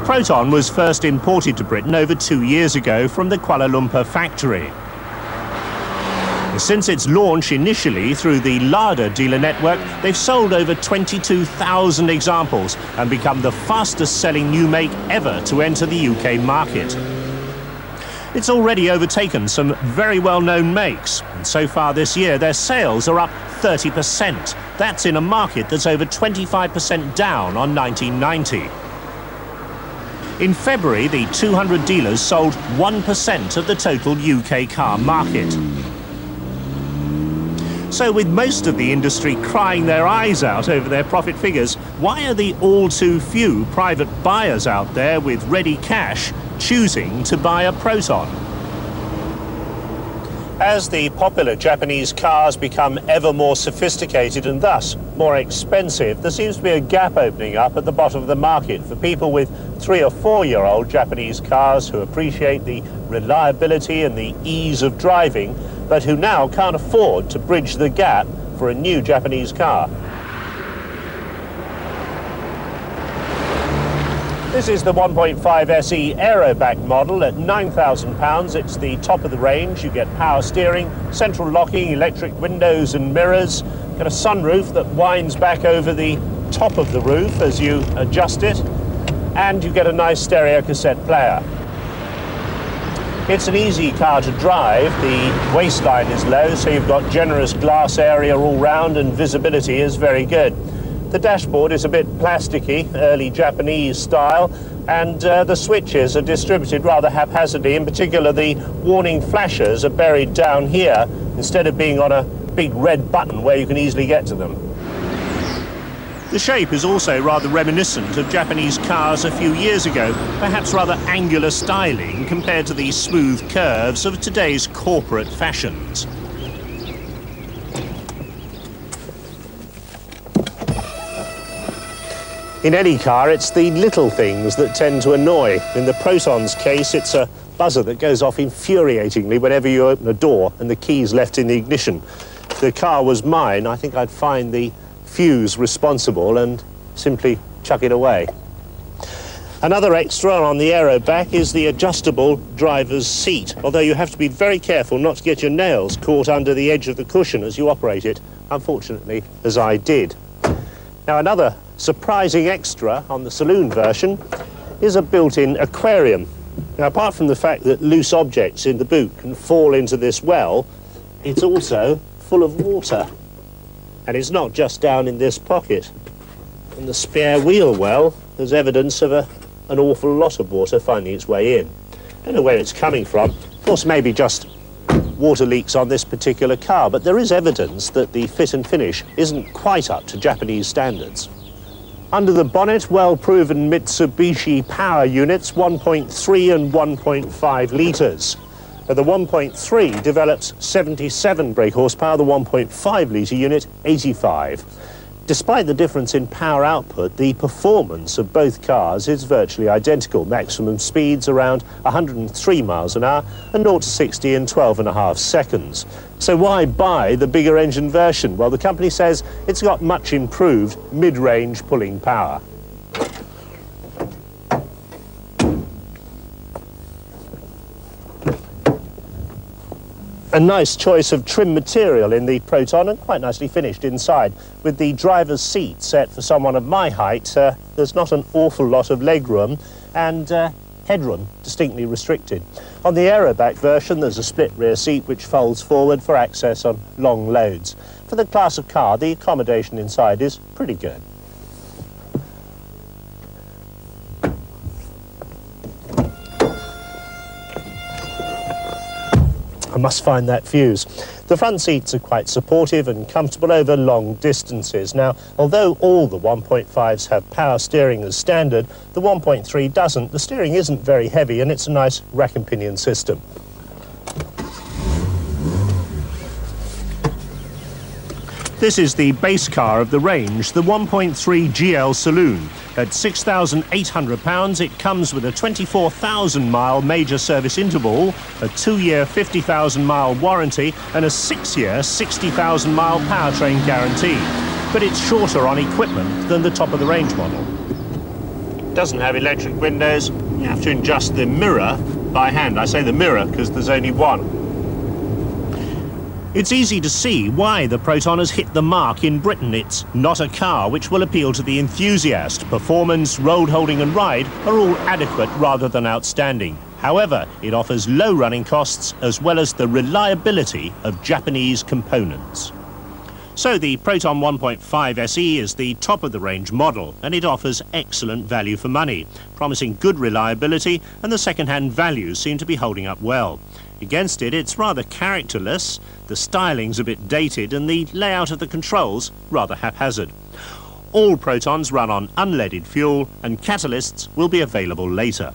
Proton was first imported to Britain over 2 years ago from the Kuala Lumpur factory. Since its launch initially through the Lada dealer network, they've sold over 22,000 examples and become the fastest-selling new make ever to enter the UK market. It's already overtaken some very well-known makes, and so far this year their sales are up 30%. That's in a market that's over 25% down on 1990. In February, the 200 dealers sold 1% of the total UK car market. So with most of the industry crying their eyes out over their profit figures, why are the all too few private buyers out there with ready cash choosing to buy a Proton? As the popular Japanese cars become ever more sophisticated and thus more expensive, there seems to be a gap opening up at the bottom of the market for people with 3- or 4-year-old Japanese cars who appreciate the reliability and the ease of driving, but who now can't afford to bridge the gap for a new Japanese car. This is the 1.5 SE Aeroback model at £9,000. It's the top of the range. You get power steering, central locking, electric windows and mirrors. You get a sunroof that winds back over the top of the roof as you adjust it, and you get a nice stereo cassette player. It's an easy car to drive. The waistline is low, so you've got generous glass area all round and visibility is very good. The dashboard is a bit plasticky, early Japanese style, and the switches are distributed rather haphazardly. In particular, the warning flashers are buried down here instead of being on a big red button where you can easily get to them. The shape is also rather reminiscent of Japanese cars a few years ago, perhaps rather angular styling compared to the smooth curves of today's corporate fashions. In any car, it's the little things that tend to annoy. In the Proton's case, it's a buzzer that goes off infuriatingly whenever you open a door and the key's left in the ignition. If the car was mine, I think I'd find the fuse responsible and simply chuck it away. Another extra on the Aeroback is the adjustable driver's seat, although you have to be very careful not to get your nails caught under the edge of the cushion as you operate it, unfortunately, as I did. Now, another surprising extra on the saloon version is a built-in aquarium. Now, apart from the fact that loose objects in the boot can fall into this well, it's also full of water. And it's not just down in this pocket. In the spare wheel well, there's evidence of an awful lot of water finding its way in. Don't know where it's coming from. Of course, maybe just water leaks on this particular car, but there is evidence that the fit and finish isn't quite up to Japanese standards. Under the bonnet, well-proven Mitsubishi power units, 1.3 and 1.5 litres. The 1.3 develops 77 brake horsepower, the 1.5 litre unit 85. Despite the difference in power output, the performance of both cars is virtually identical. Maximum speeds around 103 miles an hour and 0 to 60 in 12.5 seconds. So why buy the bigger engine version? Well, the company says it's got much improved mid-range pulling power. A nice choice of trim material in the Proton and quite nicely finished inside. With the driver's seat set for someone of my height, there's not an awful lot of legroom and headroom distinctly restricted. On the Aeroback version, there's a split rear seat which folds forward for access on long loads. For the class of car, the accommodation inside is pretty good. I must find that fuse. The front seats are quite supportive and comfortable over long distances. Now, although all the 1.5s have power steering as standard, the 1.3 doesn't. The steering isn't very heavy and it's a nice rack and pinion system. This is the base car of the range, the 1.3 GL Saloon. At £6,800, it comes with a 24,000-mile major service interval, a 2-year 50,000-mile warranty, and a 6-year 60,000-mile powertrain guarantee. But it's shorter on equipment than the top-of-the-range model. doesn't have electric windows. You have to adjust the mirror by hand. I say the mirror because there's only one. It's easy to see why the Proton has hit the mark in Britain. It's not a car which will appeal to the enthusiast. Performance, road holding and ride are all adequate rather than outstanding. However, it offers low running costs as well as the reliability of Japanese components. So the Proton 1.5 SE is the top-of-the-range model, and it offers excellent value for money, promising good reliability, and the second-hand values seem to be holding up well. Against it, it's rather characterless, the styling's a bit dated, and the layout of the controls rather haphazard. All Protons run on unleaded fuel, and catalysts will be available later.